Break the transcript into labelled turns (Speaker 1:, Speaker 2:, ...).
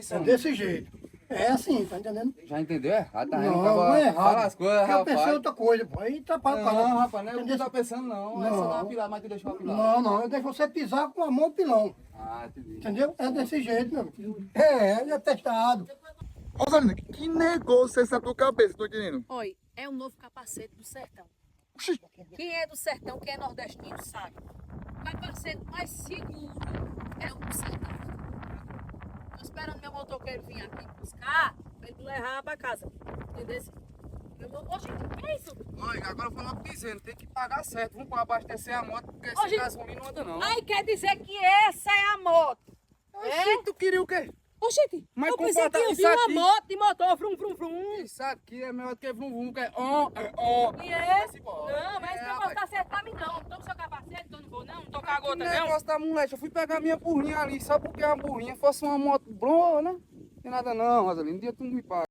Speaker 1: isso?
Speaker 2: É desse jeito. É assim, tá entendendo?
Speaker 1: Já entendeu errado, tá vendo?
Speaker 2: Não,
Speaker 1: Acaba-
Speaker 2: não é errado.
Speaker 1: Fala as coisas,
Speaker 2: Porque eu pensei
Speaker 1: rapaz.
Speaker 2: outra coisa, pô. Aí atrapalha o cara.
Speaker 1: Não, rapaz, não é o que
Speaker 2: Entendeu?
Speaker 1: tu tá pensando, não. É só dar uma
Speaker 2: Não.
Speaker 1: pilada, mas tu deixou a pilada.
Speaker 2: Não, não, eu deixo você pisar com a mão pilão.
Speaker 1: Ah, entendi.
Speaker 2: Entendeu? É desse jeito, meu filho. É testado.
Speaker 3: Rosalina, que negócio é esse na tua cabeça? Tô entendendo.
Speaker 4: Oi, é o novo capacete do sertão.
Speaker 3: Oxi,
Speaker 4: Quem é do sertão, quem é nordestino, sabe. O capacete mais seguro é o do sertão. Tô esperando meu motoqueiro vir aqui buscar pra ele levar pra casa. Entendeu? Oxe, o que é isso?
Speaker 1: Olha, agora eu vou logo dizendo, tem que pagar certo. Vamos para abastecer a moto, porque
Speaker 4: Ô,
Speaker 1: sem
Speaker 4: gente.
Speaker 1: gasolina não anda não.
Speaker 4: Aí quer dizer que essa é a moto.
Speaker 1: Oxi, tu queria o quê?
Speaker 4: Oxente,
Speaker 1: Mas
Speaker 4: eu pensei que
Speaker 1: comporta-
Speaker 4: eu vi
Speaker 1: isso
Speaker 4: uma
Speaker 1: aqui-
Speaker 4: moto de motor, vrum, vrum, vrum.
Speaker 1: Isso aqui é melhor do que vrum vrum, que é on, é on.
Speaker 4: E é?
Speaker 1: Vai-se embora.
Speaker 4: Não, mas esse negócio
Speaker 1: rapaz.
Speaker 4: tá certo pra mim não. Não tô com seu capacete, então não vou não. Não tô com a
Speaker 1: Que
Speaker 4: gota não.
Speaker 1: negócio da moleque, eu fui pegar minha burrinha ali, só porque a burrinha fosse uma moto boa, né? Não tem nada não, Rosalina, um dia tu me paga.